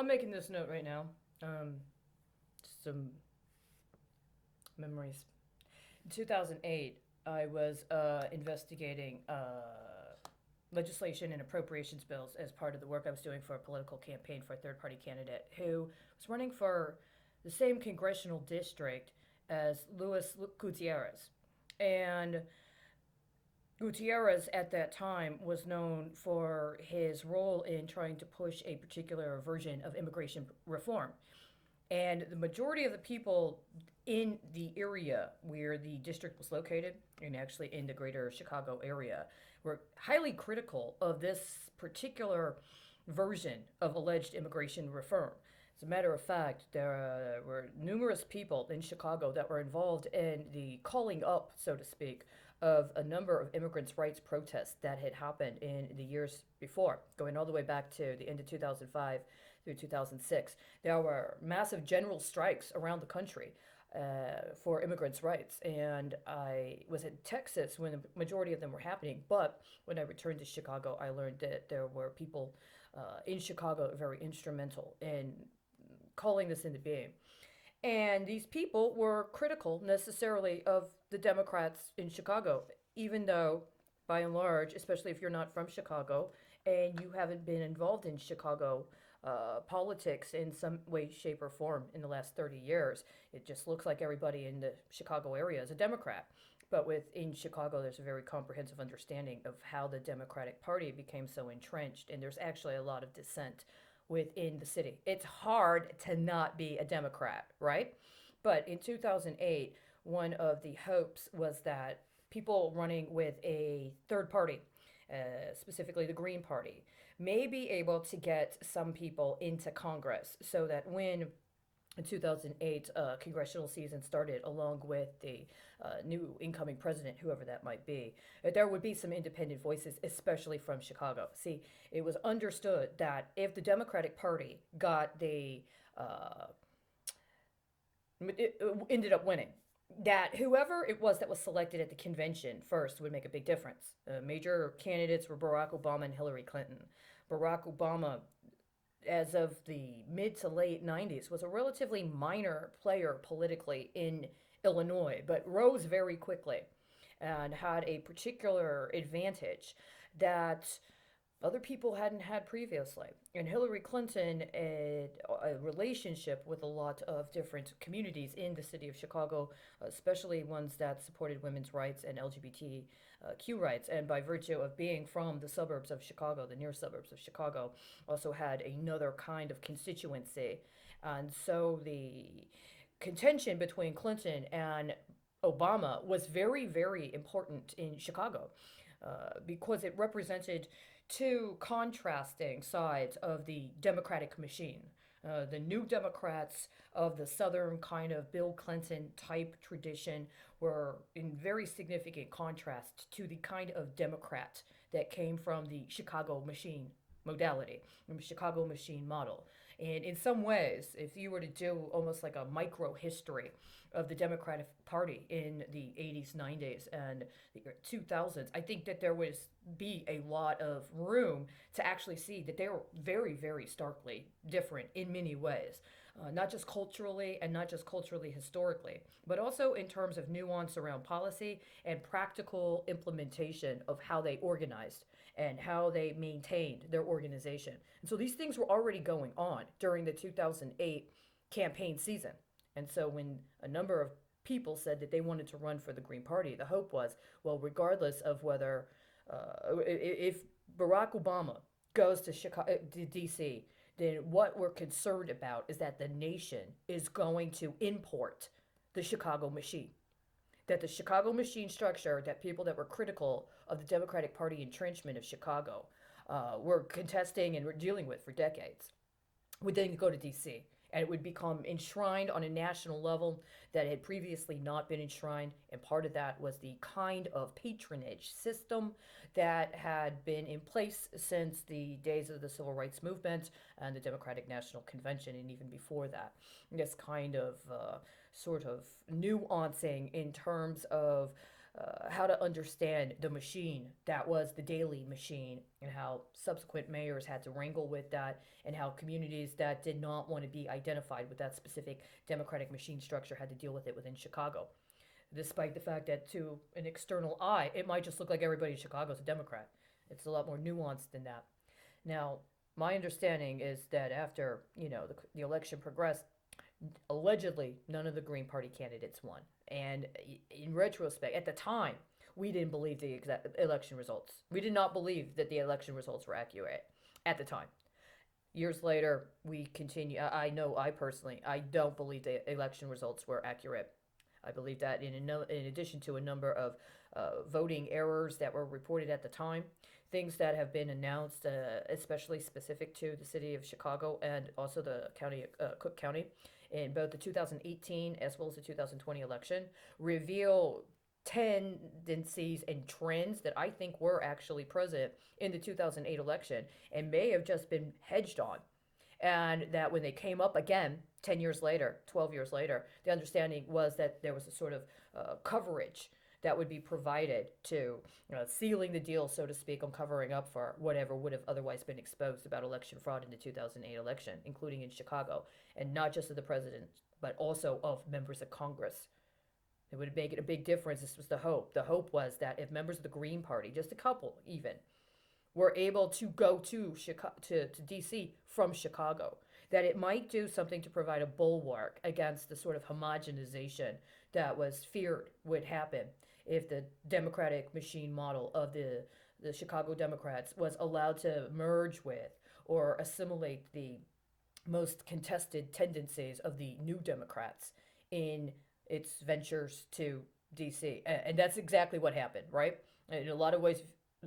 I'm making this note right now. Um, some memories. In 2008, I was investigating legislation and appropriations bills as part of the work I was doing for a political campaign for a third party candidate who was running for the same congressional district as Luis Gutierrez. And Gutierrez at that time was known for his role in trying to push a particular version of immigration reform. And the majority of the people in the area where the district was located, and actually in the greater Chicago area, were highly critical of this particular version of alleged immigration reform. As a matter of fact, there were numerous people in Chicago that were involved in the calling up, so to speak, of a number of immigrants' rights protests that had happened in the years before, going all the way back to the end of 2005 through 2006. There were massive general strikes around the country for immigrants' rights. And I was in Texas when the majority of them were happening. But when I returned to Chicago, I learned that there were people in Chicago very instrumental in calling this into being. And these people were critical necessarily of the Democrats in Chicago, even though, by and large, especially if you're not from Chicago and you haven't been involved in Chicago politics in some way, shape, or form in the last 30 years, it just looks like everybody in the Chicago area is a Democrat. But within Chicago, there's a very comprehensive understanding of how the Democratic Party became so entrenched, and there's actually a lot of dissent within the city. It's hard to not be a Democrat, right? But in 2008, one of the hopes was that people running with a third party, specifically the Green Party, may be able to get some people into Congress so that when in 2008 congressional season started, along with the new incoming president, whoever that might be, there would be some independent voices, especially from Chicago. See, it was understood that if the Democratic Party got the it ended up winning, that whoever it was that was selected at the convention first would make a big difference. Major candidates were Barack Obama and Hillary Clinton. Barack Obama, as of the mid to late 90s, was a relatively minor player politically in Illinois, but rose very quickly and had a particular advantage that other people hadn't had previously. And Hillary Clinton had a relationship with a lot of different communities in the city of Chicago, especially ones that supported women's rights and LGBTQ rights. And by virtue of being from the suburbs of Chicago, the near suburbs of Chicago, also had another kind of constituency. And so the contention between Clinton and Obama was very, very important in Chicago because it represented two contrasting sides of the Democratic machine. The new Democrats of the Southern kind of Bill Clinton type tradition were in very significant contrast to the kind of Democrat that came from the Chicago machine modality, the Chicago machine model. And in some ways, if you were to do almost like a micro history of the Democratic Party in the 80s, 90s, and the 2000s, I think that there would be a lot of room to actually see that they were very, very starkly different in many ways. Not just culturally and not just culturally historically, but also in terms of nuance around policy and practical implementation of how they organized and how they maintained their organization. And so these things were already going on during the 2008 campaign season. And so when a number of people said that they wanted to run for the Green Party, the hope was, well, regardless of whether, if Barack Obama goes to Chicago, to DC, then what we're concerned about is that the nation is going to import the Chicago machine. That the Chicago machine structure, that people that were critical of the Democratic Party entrenchment of Chicago were contesting and were dealing with for decades, would then go to DC. And it would become enshrined on a national level that had previously not been enshrined. And part of that was the kind of patronage system that had been in place since the days of the Civil Rights Movement and the Democratic National Convention, and even before that. This kind of sort of nuancing in terms of how to understand the machine that was the daily machine, and how subsequent mayors had to wrangle with that, and how communities that did not want to be identified with that specific democratic machine structure had to deal with it within Chicago. Despite the fact that to an external eye, it might just look like everybody in Chicago is a Democrat. It's a lot more nuanced than that. Now, my understanding is that after the election progressed, allegedly none of the Green Party candidates won. And in retrospect, at the time, we didn't believe the exact election results. We did not believe that the election results were accurate at the time. Years later, we continue. I know I personally, I don't believe the election results were accurate. I believe that in addition to a number of voting errors that were reported at the time, things that have been announced, especially specific to the city of Chicago and also the county, Cook County, in both the 2018 as well as the 2020 election, reveal tendencies and trends that I think were actually present in the 2008 election and may have just been hedged on. And that when they came up again 10 years later, 12 years later, the understanding was that there was a sort of coverage that would be provided to sealing the deal, so to speak, on covering up for whatever would have otherwise been exposed about election fraud in the 2008 election, including in Chicago, and not just of the president, but also of members of Congress. It would make it a big difference. This was the hope. The hope was that if members of the Green Party, just a couple even, were able to go to Chicago, to DC from Chicago, that it might do something to provide a bulwark against the sort of homogenization that was feared would happen if the democratic machine model of the Chicago Democrats was allowed to merge with or assimilate the most contested tendencies of the New Democrats in its ventures to DC. And that's exactly what happened, right? In a lot of ways,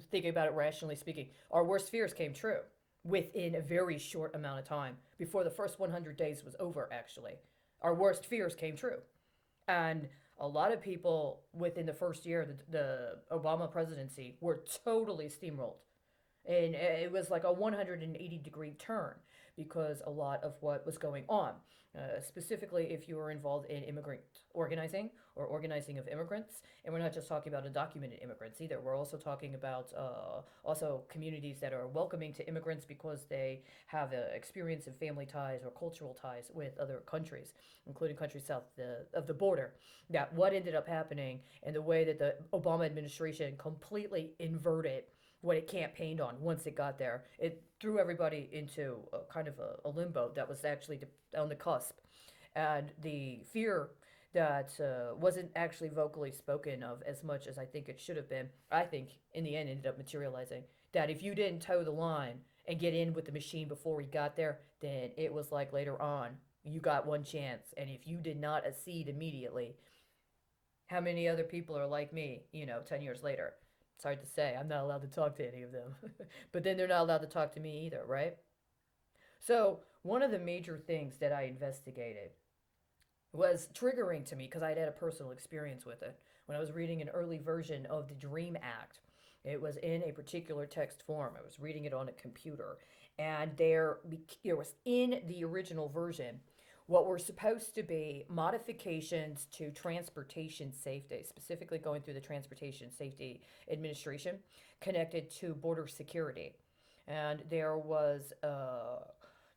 thinking about it rationally speaking, our worst fears came true within a very short amount of time, before the first 100 days was over, actually. Our worst fears came true. And a lot of people within the first year of the Obama presidency were totally steamrolled. And it was like a 180-degree turn because a lot of what was going on, specifically if you were involved in immigrant organizing or organizing of immigrants. And we're not just talking about undocumented immigrants either. We're also talking about also communities that are welcoming to immigrants because they have experience of family ties or cultural ties with other countries, including countries south of the border. That what ended up happening, and the way that the Obama administration completely inverted what it campaigned on once it got there. It threw everybody into a kind of a limbo that was actually on the cusp. And the fear that wasn't actually vocally spoken of as much as I think it should have been, I think in the end ended up materializing. That if you didn't toe the line and get in with the machine before we got there, then it was like later on, you got one chance. And if you did not accede immediately, how many other people are like me, 10 years later? It's hard to say. I'm not allowed to talk to any of them. But then they're not allowed to talk to me either, right? So, one of the major things that I investigated was triggering to me because I'd had a personal experience with it. When I was reading an early version of the Dream Act, it was in a particular text form. I was reading it on a computer. And there was in the original version what were supposed to be modifications to transportation safety, specifically going through the Transportation Safety Administration, connected to border security. And there was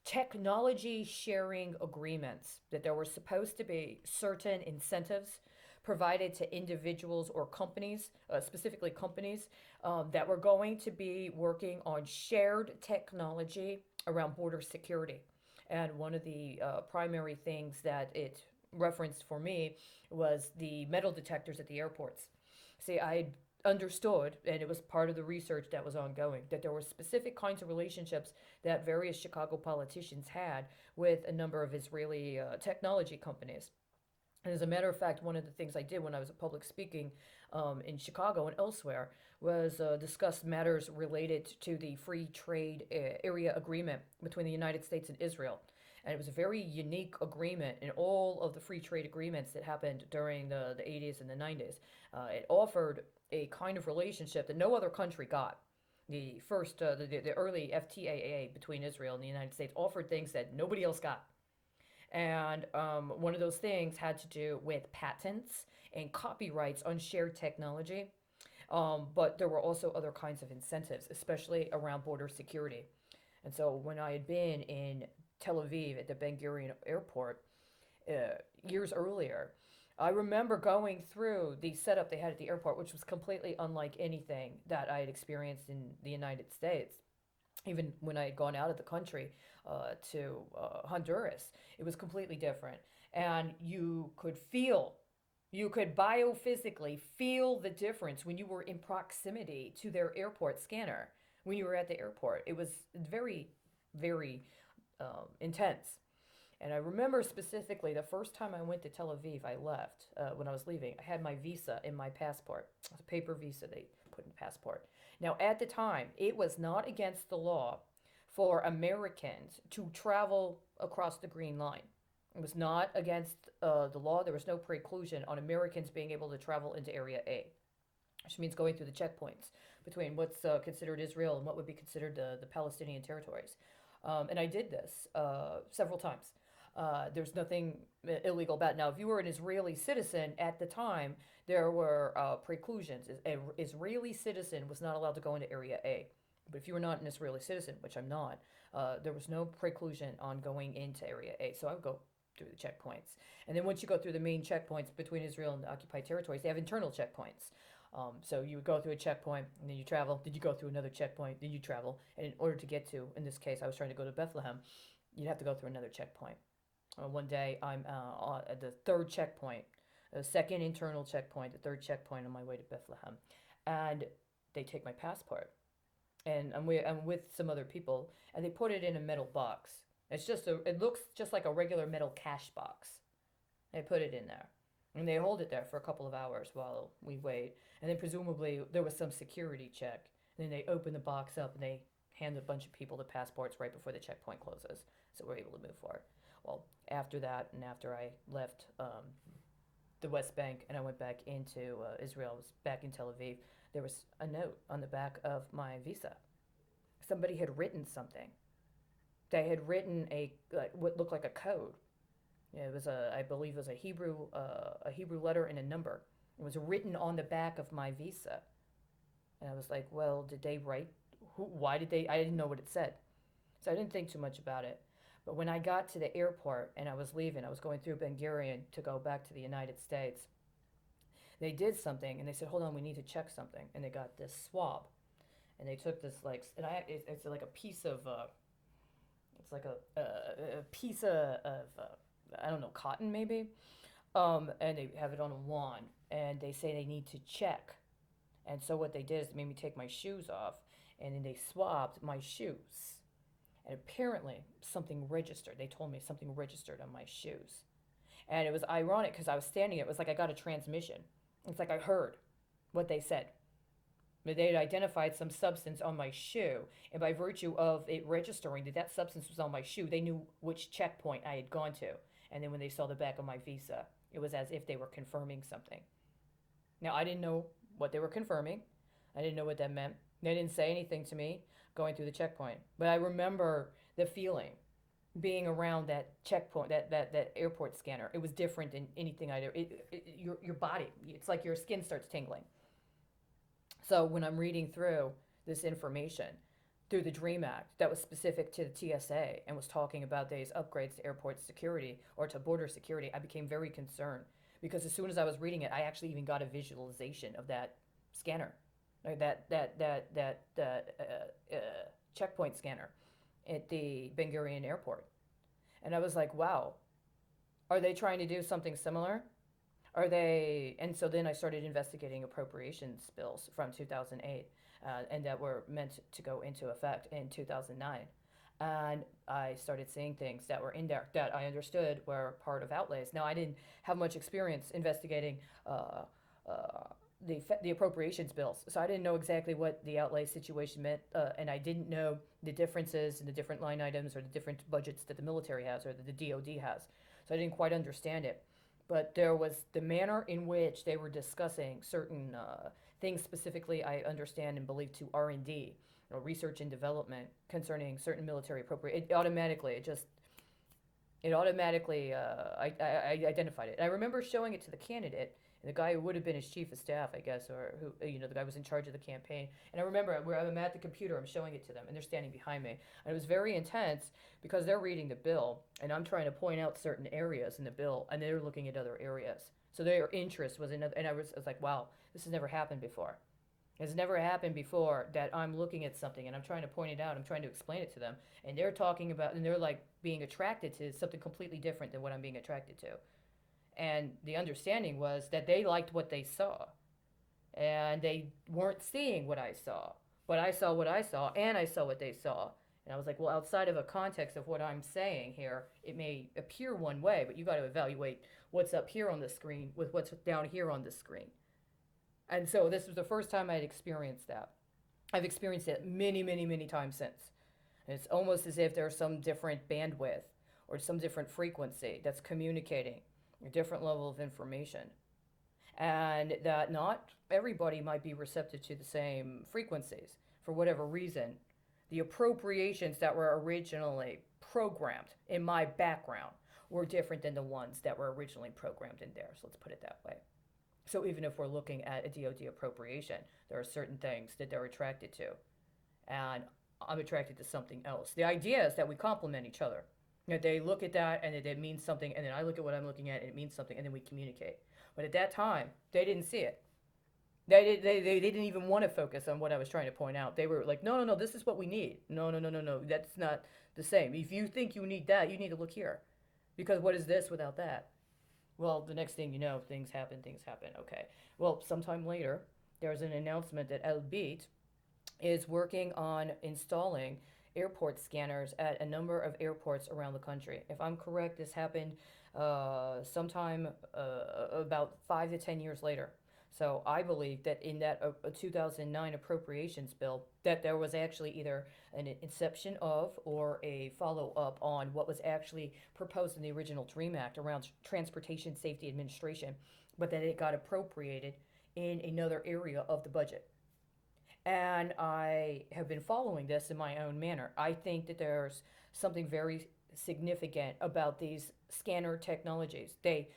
technology sharing agreements, that there were supposed to be certain incentives provided to individuals or companies, specifically companies, that were going to be working on shared technology around border security. And one of the primary things that it referenced for me was the metal detectors at the airports. See, I understood, and it was part of the research that was ongoing, that there were specific kinds of relationships that various Chicago politicians had with a number of Israeli technology companies. And as a matter of fact, one of the things I did when I was public speaking in Chicago and elsewhere was discuss matters related to the free trade area agreement between the United States and Israel. And it was a very unique agreement in all of the free trade agreements that happened during the 80s and the 90s. It offered a kind of relationship that no other country got. The early FTAA between Israel and the United States offered things that nobody else got. And one of those things had to do with patents and copyrights on shared technology. But there were also other kinds of incentives, especially around border security. And so when I had been in Tel Aviv at the Ben Gurion airport years earlier, I remember going through the setup they had at the airport, which was completely unlike anything that I had experienced in the United States. Even when I had gone out of the country to Honduras, it was completely different. And you could biophysically feel the difference when you were in proximity to their airport scanner. When you were at the airport, it was very, very intense. And I remember specifically the first time I went to Tel Aviv, I left when I was leaving. I had my visa in my passport. It was a paper visa they put in the passport. Now, at the time, it was not against the law for Americans to travel across the Green Line. It was not against the law. There was no preclusion on Americans being able to travel into Area A, which means going through the checkpoints between what's considered Israel and what would be considered the Palestinian territories. And I did this several times. There's nothing illegal about it. Now, if you were an Israeli citizen at the time, there were preclusions. An Israeli citizen was not allowed to go into Area A. But if you were not an Israeli citizen, which I'm not, there was no preclusion on going into Area A. So I would go through the checkpoints. And then once you go through the main checkpoints between Israel and the occupied territories, they have internal checkpoints. So you would go through a checkpoint, and then you travel. Did you go through another checkpoint? Then you travel. And in order to get to, in this case, I was trying to go to Bethlehem, you'd have to go through another checkpoint. One day I'm at the third checkpoint, the second internal checkpoint, the third checkpoint on my way to Bethlehem. And they take my passport. And I'm with some other people, and they put it in a metal box. It looks just like a regular metal cash box. They put it in there. And they hold it there for a couple of hours while we wait. And then presumably there was some security check. And then they open the box up and they hand a bunch of people the passports right before the checkpoint closes. So we're able to move forward. Well, after that, and after I left the West Bank and I went back into Israel, I was back in Tel Aviv, there was a note on the back of my visa. Somebody had written something. They had written what looked like a code. It was I believe it was a Hebrew letter and a number. It was written on the back of my visa, and I was like, well, did they write? Why did they? I didn't know what it said, so I didn't think too much about it. But when I got to the airport and I was leaving, I was going through Ben Gurion to go back to the United States. They did something, and they said, hold on, we need to check something, and they got this swab, and they took this it's like a piece of it's like a piece of I don't know, cotton maybe, and they have it on a wand, and they say they need to check. And so what they did is they made me take my shoes off, and then they swabbed my shoes. And apparently something registered. They told me something registered on my shoes. And it was ironic because I was standing, it was like I got a transmission. It's like I heard what they said. They had identified some substance on my shoe, and by virtue of it registering that that substance was on my shoe, they knew which checkpoint I had gone to. And then when they saw the back of my visa, it was as if they were confirming something. Now, I didn't know what they were confirming. I didn't know what that meant. They didn't say anything to me going through the checkpoint. But I remember the feeling being around that checkpoint, that airport scanner. It was different than anything I'd ever. Your body, it's like your skin starts tingling. So when I'm reading through this information through the DREAM Act that was specific to the TSA and was talking about these upgrades to airport security or to border security, I became very concerned because as soon as I was reading it, I actually even got a visualization of that scanner, like that checkpoint scanner at the Ben Gurion airport, and I was like, wow, are they trying to do something similar? Are they? And so then I started investigating appropriations bills from 2008, and that were meant to go into effect in 2009. And I started seeing things that were in there that I understood were part of outlays. Now, I didn't have much experience investigating the appropriations bills, so I didn't know exactly what the outlay situation meant, and I didn't know the differences in the different line items or the different budgets that the military has or that the DoD has. So I didn't quite understand it. But there was the manner in which they were discussing certain things specifically I understand and believe to R&D, research and development concerning certain military appropriate. It automatically, it just It automatically, I identified it. And I remember showing it to the candidate, and the guy who would have been his chief of staff, I guess, or who, the guy was in charge of the campaign. And I remember where I'm at the computer, I'm showing it to them, and they're standing behind me. And it was very intense because they're reading the bill, and I'm trying to point out certain areas in the bill, and they're looking at other areas. So their interest was in, and I was like, wow, this has never happened before. It's never happened before that I'm looking at something and I'm trying to point it out. I'm trying to explain it to them. And they're talking about, and they're like being attracted to something completely different than what I'm being attracted to. And the understanding was that they liked what they saw. And they weren't seeing what I saw. But I saw what I saw, and I saw what they saw. And I was like, well, outside of a context of what I'm saying here, it may appear one way, but you got to evaluate what's up here on the screen with what's down here on the screen. And so this was the first time I'd experienced that. I've experienced it many, many, many times since. And it's almost as if there's some different bandwidth or some different frequency that's communicating a different level of information. And that not everybody might be receptive to the same frequencies for whatever reason. The appropriations that were originally programmed in my background were different than the ones that were originally programmed in theirs. Let's put it that way. So even if we're looking at a DoD appropriation, there are certain things that they're attracted to, and I'm attracted to something else. The idea is that we complement each other. That they look at that and it means something, and then I look at what I'm looking at and it means something, and then we communicate. But at that time, they didn't see it. They didn't even want to focus on what I was trying to point out. They were like, no, no, no, this is what we need. No, no, no, no, no, that's not the same. If you think you need that, you need to look here. Because what is this without that? Well, the next thing you know, things happen, things happen. Okay. Well, sometime later, there's an announcement that Elbit is working on installing airport scanners at a number of airports around the country. If I'm correct, this happened sometime about 5 to 10 years later. So I believe that in that 2009 appropriations bill, that there was actually either an inception of or a follow up on what was actually proposed in the original Dream Act around Transportation Safety Administration, but that it got appropriated in another area of the budget. And I have been following this in my own manner. I think that there's something very significant about these scanner technologies. They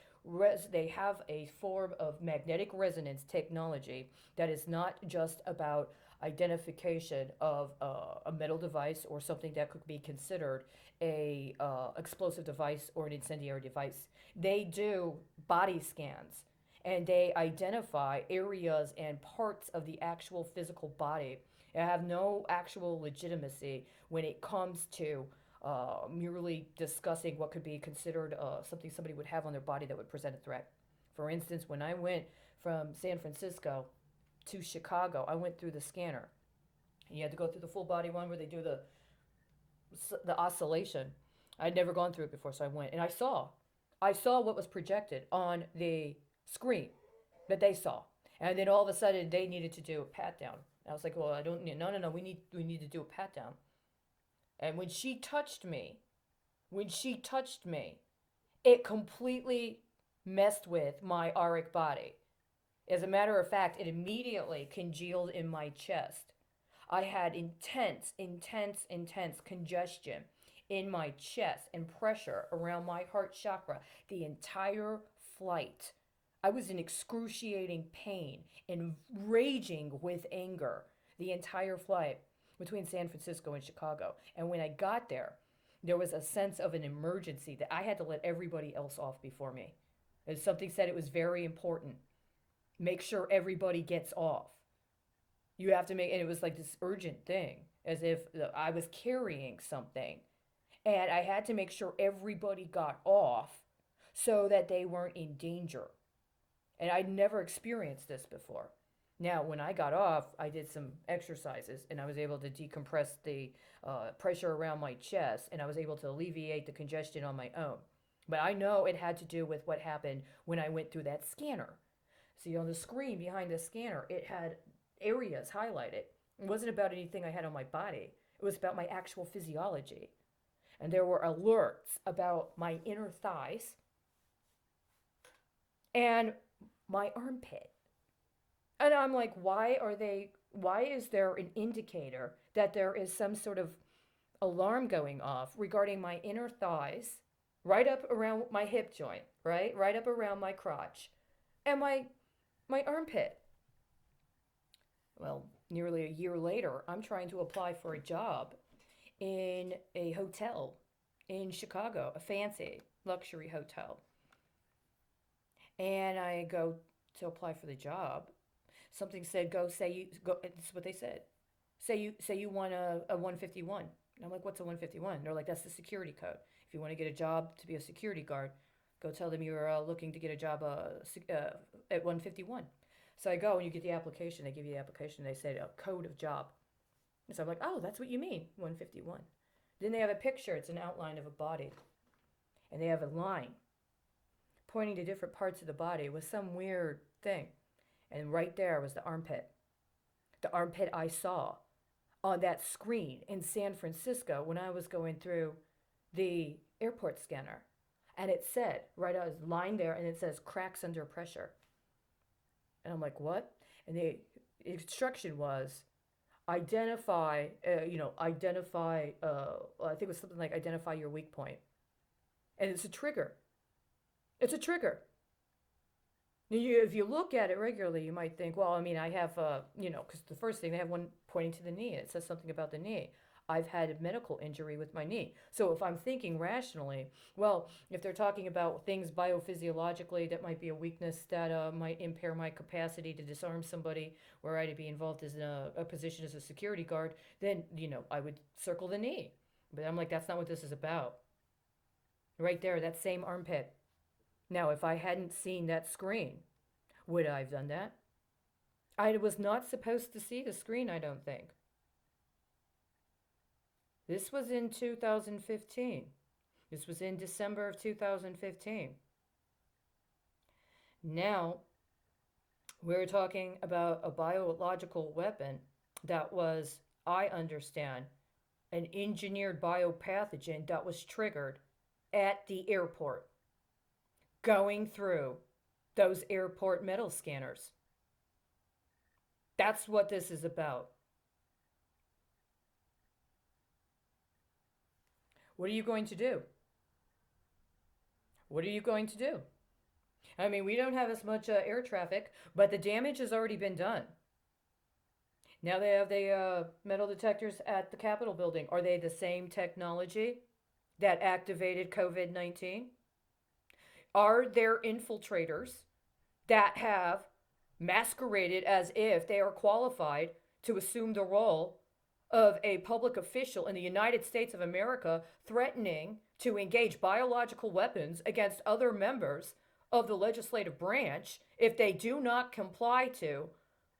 have a form of magnetic resonance technology that is not just about identification of a metal device or something that could be considered a explosive device or an incendiary device. They do body scans and they identify areas and parts of the actual physical body and have no actual legitimacy when it comes to merely discussing what could be considered something somebody would have on their body that would present a threat. For instance, when I went from San Francisco to Chicago, I went through the scanner. And you had to go through the full body one where they do the oscillation. I'd never gone through it before, so I went and I saw what was projected on the screen that they saw. And then all of a sudden they needed to do a pat down. I was like, well, I don't need, no, no, no, we need to do a pat down. And when she touched me, it completely messed with my auric body. As a matter of fact, it immediately congealed in my chest. I had intense, intense, intense congestion in my chest and pressure around my heart chakra the entire flight. I was in excruciating pain and raging with anger the entire flight between San Francisco and Chicago. And when I got there, there was a sense of an emergency that I had to let everybody else off before me. As something said, it was very important. Make sure everybody gets off. You have to make, and it was like this urgent thing, as if I was carrying something. And I had to make sure everybody got off so that they weren't in danger. And I'd never experienced this before. Now, when I got off, I did some exercises and I was able to decompress the pressure around my chest and I was able to alleviate the congestion on my own. But I know it had to do with what happened when I went through that scanner. See, on the screen behind the scanner, it had areas highlighted. It wasn't about anything I had on my body, it was about my actual physiology. And there were alerts about my inner thighs and my armpit. And I'm like, why is there an indicator that there is some sort of alarm going off regarding my inner thighs right up around my hip joint, right up around my crotch, and my armpit. Well, nearly a year later, I'm trying to apply for a job in a hotel in Chicago, a fancy luxury hotel. And I go to apply for the job. Something said, go say you go. This is what they said. Say you want a 151. And I'm like, what's a 151? They're like, that's the security code. If you want to get a job to be a security guard, go tell them you're looking to get a job at 151. So I go and you get the application. They give you the application. They say a code of job. And so I'm like, oh, that's what you mean, 151. Then they have a picture. It's an outline of a body. And they have a line pointing to different parts of the body with some weird thing. And right there was the armpit. The armpit I saw on that screen in San Francisco when I was going through the airport scanner. And it said, right, I was lying there, and it says cracks under pressure. And I'm like, what? And the instruction was I think it was something like identify your weak point. And it's a trigger. It's a trigger. If you look at it regularly, you might think, well, I mean, I have, because the first thing, they have one pointing to the knee. It says something about the knee. I've had a medical injury with my knee. So if I'm thinking rationally, well, if they're talking about things biophysiologically, that might be a weakness that might impair my capacity to disarm somebody, where I'd be involved as a position as a security guard, then, I would circle the knee. But I'm like, that's not what this is about. Right there, that same armpit. Now, if I hadn't seen that screen, would I have done that? I was not supposed to see the screen, I don't think. This was in 2015. This was in December of 2015. Now, we're talking about a biological weapon that was, I understand, an engineered biopathogen that was triggered at the airport, going through those airport metal scanners. That's what this is about. What are you going to do? What are you going to do? I mean, we don't have as much air traffic, but the damage has already been done. Now they have the metal detectors at the Capitol building. Are they the same technology that activated COVID 19? Are there infiltrators that have masqueraded as if they are qualified to assume the role of a public official in the United States of America, threatening to engage biological weapons against other members of the legislative branch if they do not comply to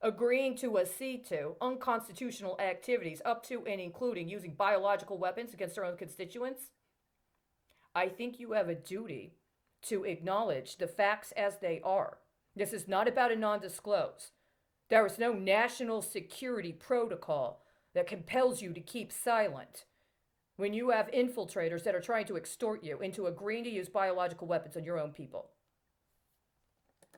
agreeing to accede to unconstitutional activities up to and including using biological weapons against their own constituents? I think you have a duty to acknowledge the facts as they are. This is not about a non-disclose. There is no national security protocol that compels you to keep silent when you have infiltrators that are trying to extort you into agreeing to use biological weapons on your own people.